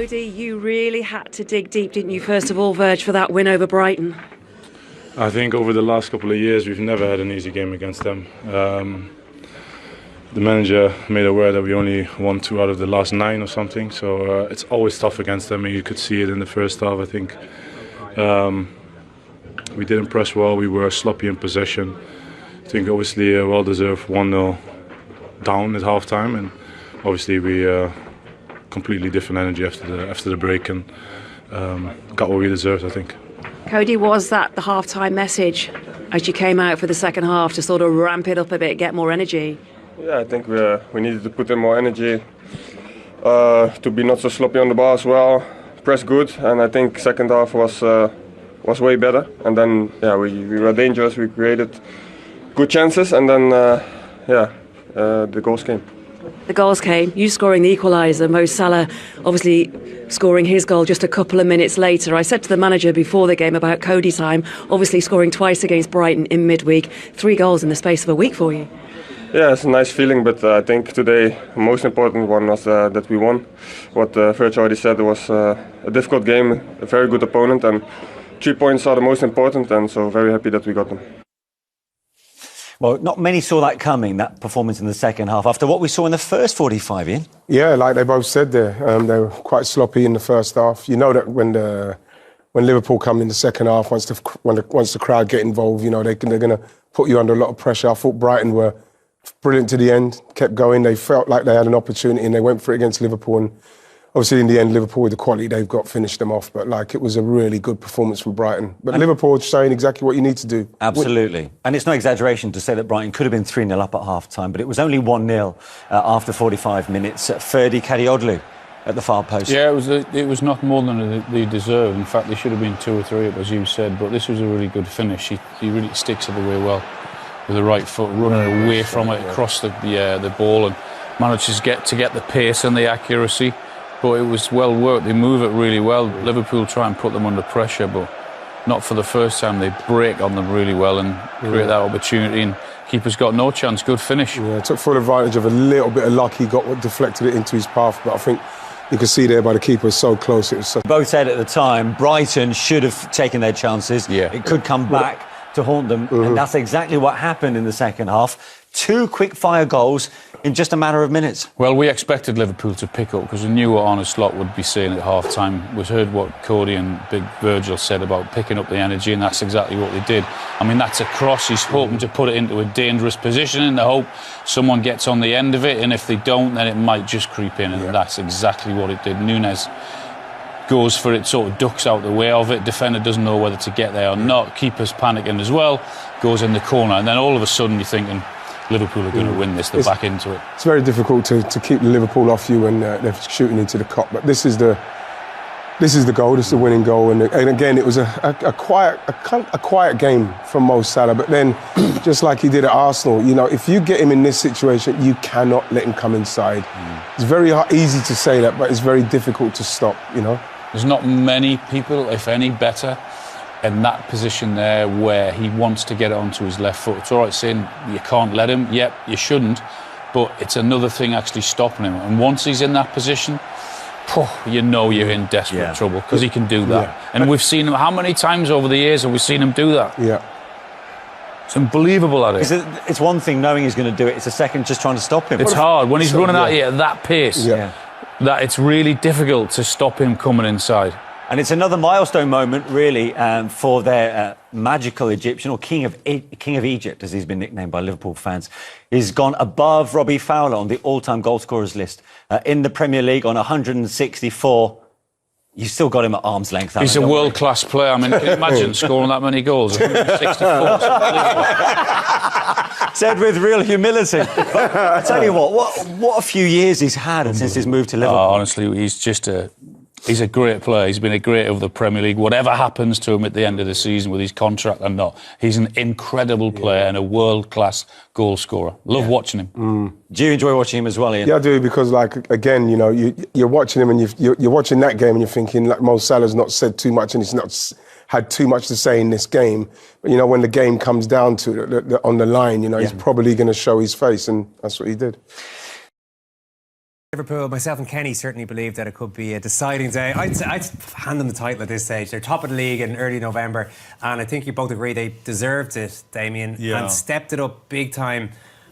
Cody, you really had to dig deep, didn't you, first of all, Verge, for that win over Brighton? I think over the last couple of years we've never had an easy game against them. The manager made aware that we only won 2 out of the last 9 or something, so it's always tough against them, and you could see it in the first half. I think we didn't press well, we were sloppy in possession. I think obviously a well-deserved 1-0 down at half-time, and obviously we completely different energy after the break, and got what we deserved, I think. Cody, was that the half-time message as you came out for the second half to sort of ramp it up a bit, get more energy? Yeah, I think we needed to put in more energy, to be not so sloppy on the ball as well, press good, and I think second half was way better. And then we were dangerous, we created good chances, and then the goals came. The goals came, you scoring the equaliser, Salah obviously scoring his goal just a couple of minutes later. I said to the manager before the game about Cody's time, obviously scoring twice against Brighton in midweek, 3 goals in the space of a week for you. Yeah, it's a nice feeling, but I think today the most important one was that we won. What Verge already said, it was a difficult game, a very good opponent, and 3 points are the most important, and so very happy that we got them. Well, not many saw that coming, that performance in the second half, after what we saw in the first 45, Ian. Yeah, like they both said there, they were quite sloppy in the first half. You know that when Liverpool come in the second half, once the crowd get involved, you know, they're going to put you under a lot of pressure. I thought Brighton were brilliant to the end, kept going. They felt like they had an opportunity and they went for it against Liverpool. And obviously, in the end, Liverpool, with the quality they've got, finished them off. But it was a really good performance from Brighton. But Liverpool showing exactly what you need to do. Absolutely. And it's no exaggeration to say that Brighton could have been 3-0 up at half-time, but it was only 1-0 after 45 minutes. Ferdy Kadioglu at the far post. Yeah, it was not more than they deserved. In fact, they should have been 2 or 3 up, as you said. But this was a really good finish. He really sticks it away well with the right foot, running away from it across the ball, and manages to get the pace and the accuracy. But it was well worked. They move it really well. Liverpool try and put them under pressure, but not for the first time. They break on them really well and create that opportunity, and keeper's got no chance. Good finish. Yeah, took full advantage of a little bit of luck. He got what deflected it into his path, but I think you could see there by the keeper, so close. It was such... Both said at the time, Brighton should have taken their chances. Yeah. It could come back to haunt them, and that's exactly what happened in the second half. 2 quick-fire goals in just a matter of minutes. Well, we expected Liverpool to pick up because we knew what Arne would be saying at half-time. We heard what Cody and Big Virgil said about picking up the energy, and that's exactly what they did. I mean, that's a cross. He's hoping to put it into a dangerous position in the hope someone gets on the end of it, and if they don't, then it might just creep in, and that's exactly what it did. Nunes goes for it, sort of ducks out the way of it. Defender doesn't know whether to get there or not. Keeper's panicking as well. Goes in the corner, and then all of a sudden you're thinking, Liverpool are going to win this. They're back into it. It's very difficult to keep Liverpool off you when they're shooting into the cup. But this is the goal. This is the winning goal. And again, it was a quiet game from Salah. But then, just like he did at Arsenal, you know, if you get him in this situation, you cannot let him come inside. It's very easy to say that, but it's very difficult to stop. You know, there's not many people, if any, better in that position there where he wants to get it onto his left foot. It's all right saying you can't let him. Yep, you shouldn't. But it's another thing actually stopping him. And once he's in that position, you know you're in desperate trouble because he can do that. Yeah. And we've seen him, how many times over the years have we seen him do that? Yeah. It's unbelievable at it. It's one thing knowing he's going to do it. It's a second just trying to stop him. It's hard. When he's running at you at that pace, that it's really difficult to stop him coming inside. And it's another milestone moment, really, for their magical Egyptian, or King of Egypt, as he's been nicknamed by Liverpool fans. He's gone above Robbie Fowler on the all-time goal scorers list in the Premier League on 164. You still got him at arm's length. He's a world-class player. I mean, can you imagine scoring that many goals? 164. Said with real humility. But I tell you what a few years he's had since his move to Liverpool. Honestly, he's a great player. He's been a great of the Premier League. Whatever happens to him at the end of the season with his contract or not, he's an incredible player and a world-class goal scorer. Love watching him. Do you enjoy watching him as well, Ian? Yeah, I do, because, again, you know, you're watching him and you're watching that game and you're thinking, Mo Salah's not said too much and he's not had too much to say in this game. But, you know, when the game comes down to it, on the line, you know, he's probably going to show his face, and that's what he did. Liverpool, myself and Kenny certainly believe that it could be a deciding day. I'd hand them the title at this stage. They're top of the league in early November, and I think you both agree they deserved it, Damien, and stepped it up big time.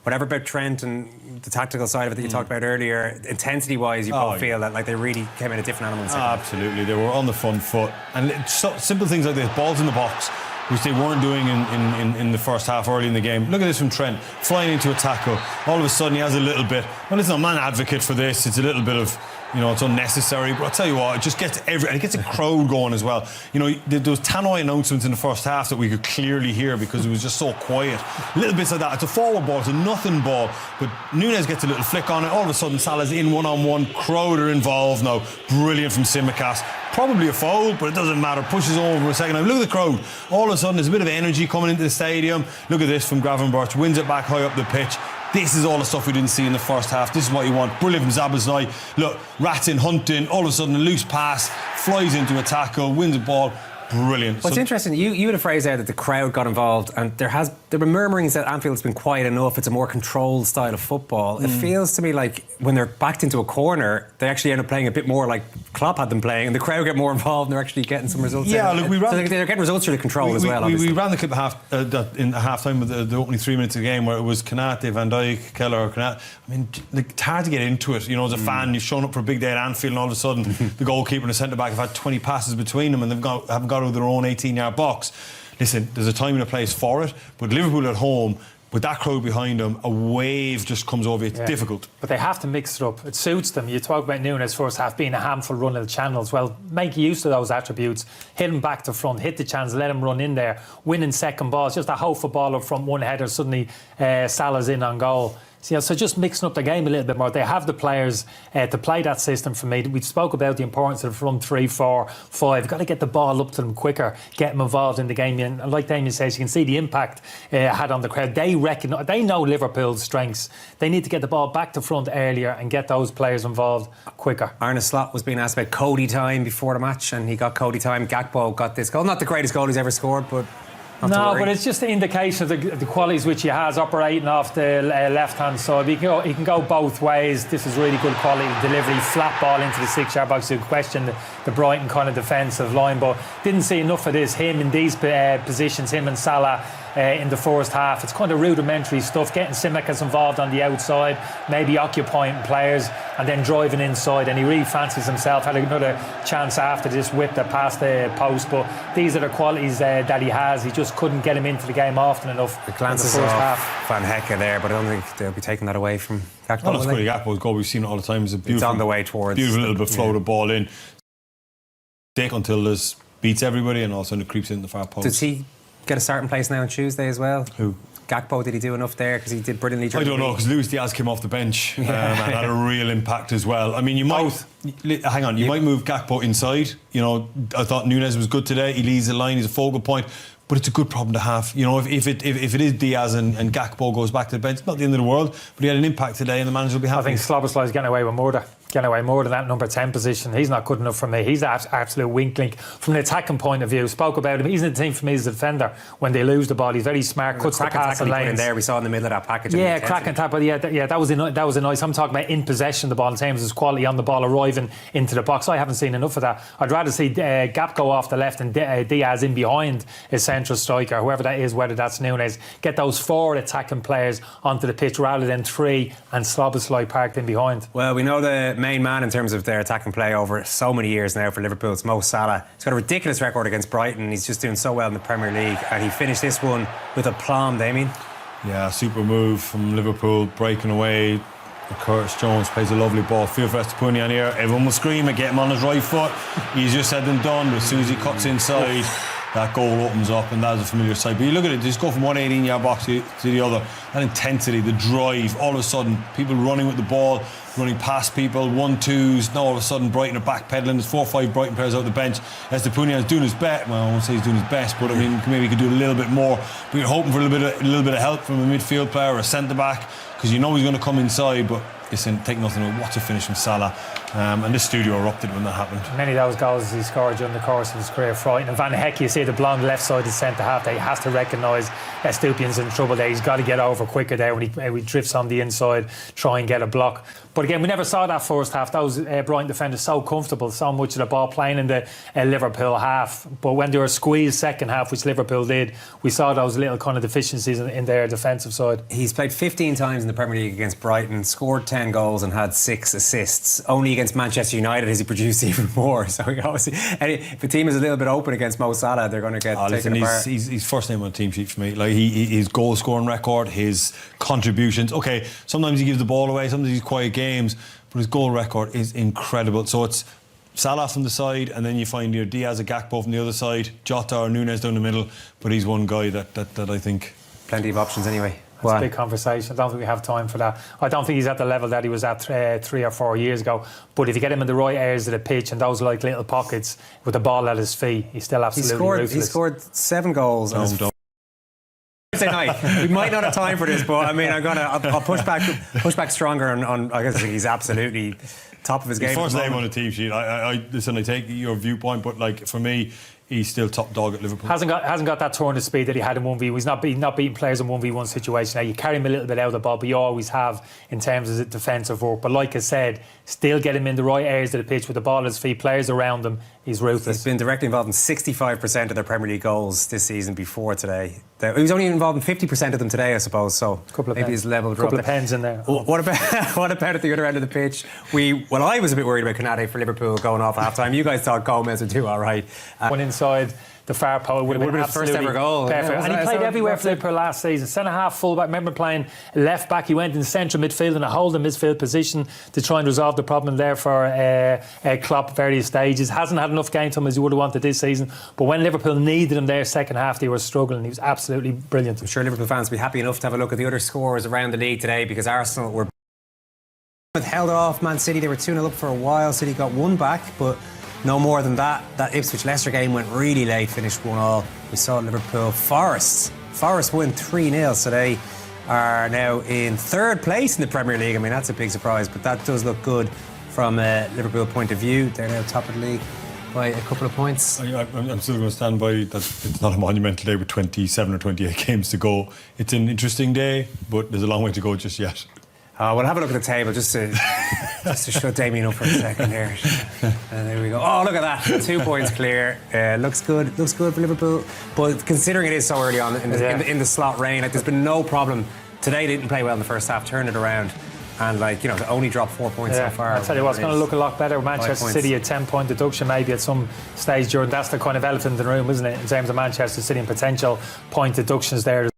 Whatever about Trent and the tactical side of it that you talked about earlier, intensity-wise, you both feel that like they really came in a different animal. Absolutely, they were on the front foot, and simple things like this, balls in the box, which they weren't doing in the first half early in the game. Look at this from Trent, flying into a tackle. All of a sudden he has a little bit, well, it's not, I'm not an advocate for this, it's a little bit of, it's unnecessary, but I'll tell you what, it just gets it gets a crowd going as well. Those tannoy announcements in the first half that we could clearly hear because it was just so quiet. Little bits like that. It's a forward ball, it's a nothing ball, but Núñez gets a little flick on it. All of a sudden Salah's in one-on-one, crowd are involved now. Brilliant from Tsimikas. Probably a foul, but it doesn't matter. Pushes over for a second. Now look at the crowd. All of a sudden there's a bit of energy coming into the stadium. Look at this from Gravenberch. Wins it back high up the pitch. This is all the stuff we didn't see in the first half. This is what you want. Brilliant from Szoboszlai. Look, Ratton hunting. All of a sudden a loose pass. Flies into a tackle. Wins a ball. Brilliant. What's interesting, you had a phrase there that the crowd got involved, and there were murmurings that Anfield's been quiet enough, it's a more controlled style of football. It feels to me like when they're backed into a corner, they actually end up playing a bit more like Klopp had them playing, and the crowd get more involved and they're actually getting some results. Yeah, look, they're getting results through the control as well. We ran the clip in half time with the opening 3 minutes of the game where it was Konate, Van Dijk, Keller, or Konate. I mean, it's hard to get into it. As a fan, you've shown up for a big day at Anfield, and all of a sudden the goalkeeper and the centre back have had 20 passes between them, and haven't got over their own 18-yard box. Listen, there's a time and a place for it, but Liverpool at home, with that crowd behind them, a wave just comes over you. It's difficult. But they have to mix it up. It suits them. You talk about Núñez first half being a handful running the channels. Well, make use of those attributes. Hit him back to front, hit the chance, let him run in there. Winning second balls, just a whole football up front, one header, suddenly Salah's in on goal. So just mixing up the game a little bit more. They have the players to play that system for me. We spoke about the importance of the front 3, 4, 5. Got to get the ball up to them quicker, get them involved in the game. And like Damien says, you can see the impact it had on the crowd. They know Liverpool's strengths. They need to get the ball back to front earlier and get those players involved quicker. Arne Slot was being asked about Cody time before the match, and he got Cody time. Gakpo got this goal. Not the greatest goal he's ever scored, but... No, but it's just the indication of the qualities which he has operating off the left-hand side. He can go both ways. This is really good quality delivery. Flat ball into the 6-yard box. You question the Brighton kind of defensive line, but didn't see enough of this. Him in these positions, him and Salah in the first half. It's kind of rudimentary stuff. Getting Tsimikas involved on the outside, maybe occupying players, and then driving inside. And he really fancies himself. Had another chance after this, whipped it past the post. But these are the qualities that he has. He just couldn't get him into the game often enough. The glances off half. Van Hecke there, but I don't think they'll be taking that away from Gakpo. Well, that's pretty Gakpo's goal. We've seen it all the time. It's a beautiful, it's on the way towards. Beautiful little bit floated ball in. Dick until this beats everybody, and all of a sudden it creeps in the far post. Does he get a starting place now on Tuesday as well? Who? Gakpo, did he do enough there? Because he did brilliantly. I don't know, because Luis Diaz came off the bench and had a real impact as well. I mean, you might move Gakpo inside. I thought Núñez was good today. He leads the line. He's a focal point. But it's a good problem to have. If it is Diaz and Gakpo goes back to the bench, it's not the end of the world. But he had an impact today, and the manager will be happy. I think Szoboszlai's getting away with more than that number 10 position. He's not good enough for me. He's an absolute wink link from an attacking point of view. Spoke about him. He's in the team for me as a defender. When they lose the ball, he's very smart. Cuts the pass and lanes. There, we saw in the middle of that package. Yeah, cracking tackle. That was a nice. I'm talking about in possession of the ball in terms of his quality on the ball, arriving into the box. I haven't seen enough of that. I'd rather see Gakpo off the left and Diaz in behind his central striker, whoever that is, whether that's Núñez. Get those 4 attacking players onto the pitch rather than 3 and Szoboszlai parked in behind. Well, we know the main man in terms of their attacking play over so many years now for Liverpool. It's Mo Salah. He's got a ridiculous record against Brighton. He's just doing so well in the Premier League, and he finished this one with aplomb, Damien. Yeah, super move from Liverpool, breaking away. Curtis Jones plays a lovely ball. Feel for Estepunian here. Everyone will scream and get him on his right foot. Easier said than done, but as soon as he cuts inside, that goal opens up, and that's a familiar sight. But you look at it, just go from one 18-yard box to the other. That intensity, the drive, all of a sudden, people running with the ball, running past people, 1-2s. Now all of a sudden, Brighton are backpedaling. There's 4 or 5 Brighton players out the bench. Estepunian is doing his best. Well, I won't say he's doing his best, but I mean, maybe he could do a little bit more. But you're hoping for a little bit of help from a midfield player or a centre back, because you know he's going to come inside. But listen, take nothing away. What a finish from Salah. And this studio erupted when that happened. Many of those goals he scored during the course of his career frightening. Van Heck, you see the blonde left-sided centre-half there. He has to recognise Estupiñán's in trouble there. He's got to get over quicker there when he drifts on the inside, try and get a block. But again, we never saw that first half. Those Brighton defenders so comfortable, so much of the ball playing in the Liverpool half. But when they were squeezed second half, which Liverpool did, we saw those little kind of deficiencies in their defensive side. He's played 15 times in the Premier League against Brighton, scored 10 goals and had 6 assists. Only against Manchester United has he produced even more. So he obviously, if a team is a little bit open against Mo Salah, they're going to get taken apart. He's first name on the team sheet for me. Like his goal scoring record, his contributions. Okay, sometimes he gives the ball away, sometimes he's quiet games, but his goal record is incredible. So it's Salah from the side, and then you find your Diaz or Gakpo from the other side, Jota or Núñez down the middle. But he's one guy that I think plenty of options anyway. That's a big conversation. I don't think we have time for that. I don't think he's at the level that he was at 3 or 4 years ago. But if you get him in the right areas of the pitch and those like little pockets with the ball at his feet, he's still absolutely ruthless. He scored 7 goals. Thursday night. We might not have time for this, but I mean, I'll push back stronger on. I guess he's absolutely top of his game. First name on the team sheet. I take your viewpoint, but like for me, he's still top dog at Liverpool. Hasn't got that turn of speed that he had in 1v. He's not beating players in 1v1 situation. Now you carry him a little bit out of the ball, but you always have in terms of the defensive work. But like I said, still get him in the right areas of the pitch with the ball at his feet, players around him. He's ruthless. He's been directly involved in 65% of their Premier League goals this season before today. He was only involved in 50% of them today, I suppose. So maybe his level dropped. A couple of pens in there. What about at the other end of the pitch? I was a bit worried about Konate for Liverpool going off at half time. You guys thought Gomez would do all right. Went inside the far post would have been his first ever goal. Perfect. Yeah, and he played everywhere for Liverpool last season. Centre half, full back. Remember playing left back. He went in central midfield in a holding midfield position to try and resolve the problem there for Klopp various stages. Hasn't had enough game time as he would have wanted this season. But when Liverpool needed him there second half, they were struggling. He was absolutely brilliant. I'm sure Liverpool fans will be happy enough to have a look at the other scores around the league today, because Arsenal were held off Man City. They were 2-0 up for a while. City got 1 back, but no more than that. That Ipswich-Leicester game went really late, finished 1-1. We saw Liverpool Forest win 3-0, so they are now in 3rd place in the Premier League. I mean, that's a big surprise, but that does look good from a Liverpool point of view. They're now top of the league by a couple of points. I'm still going to stand by that. It's not a monumental day with 27 or 28 games to go. It's an interesting day, but there's a long way to go just yet. We'll have a look at the table just to shut Damien up for a second here. And there we go. Oh, look at that. 2 points clear. Looks good for Liverpool. But considering it is so early on in the slot reign, like, there's been no problem. Today they didn't play well in the first half, turned it around. And they only dropped 4 points so far. I'll tell you what's going to look a lot better. Manchester City, a 10-point deduction maybe at some stage during. That's the kind of elephant in the room, isn't it? In terms of Manchester City and potential point deductions there.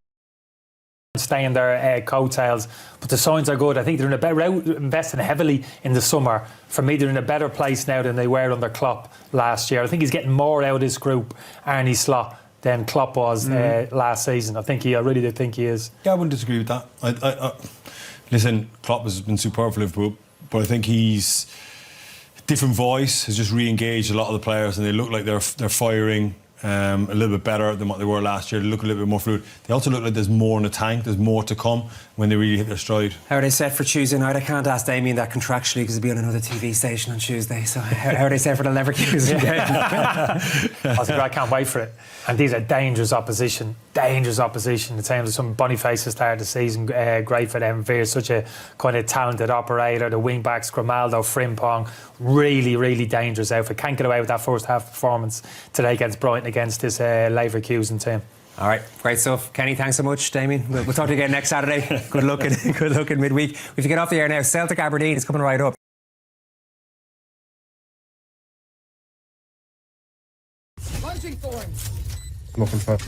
Stay in their coattails, but the signs are good. I think they're in a better investing heavily in the summer. For me, they're in a better place now than they were under Klopp last year. I think he's getting more out of this group, Arne Slot, than Klopp was last season. I really do think he is. Yeah, I wouldn't disagree with that. Listen, Klopp has been superb for Liverpool, but I think he's different voice has just re-engaged a lot of the players, and they look like they're firing. A little bit better than what they were last year. They look a little bit more fluid. They also look like there's more in the tank. There's more to come when they really hit their stride. How are they set for Tuesday night? I can't ask Damien that contractually because he'll be on another TV station on Tuesday. So how are they set for the Leverkusen game? I can't wait for it. And these are dangerous opposition in terms of some Boniface to start the season. Great for them. Veer's such a kind of talented operator. The wing backs, Grimaldo, Frimpong, really dangerous outfit. Can't get away with that first half performance today against Brighton, against this Leverkusen team. All right, great stuff. Kenny, thanks so much. Damien, we'll talk to you again next Saturday. Good luck in midweek. We have to get off the air now. Celtic Aberdeen is coming right up. Lunging thorns. I'm open for.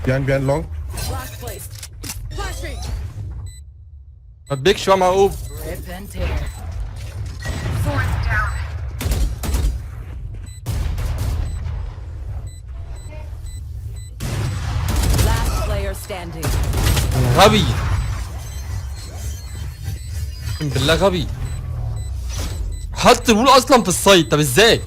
Behind long. Last place. Flashing. Big schwa mal oben. Rip and tear. Thorns down. Last player standing. غبي اقسم بالله غبي. حط البول اصلا في السايد. طب ازاي؟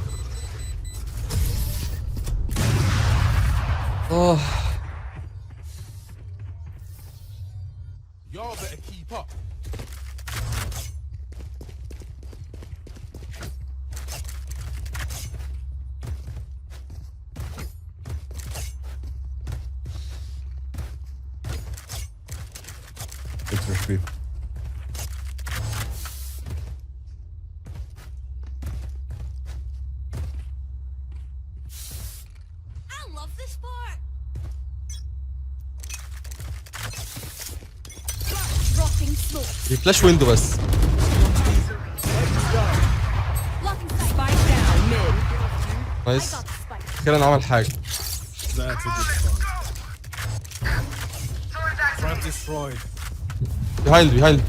ترشبيه. في فلاش ويندو بس. نايس. اخيرا عمل حاجه. Trap destroyed. behind.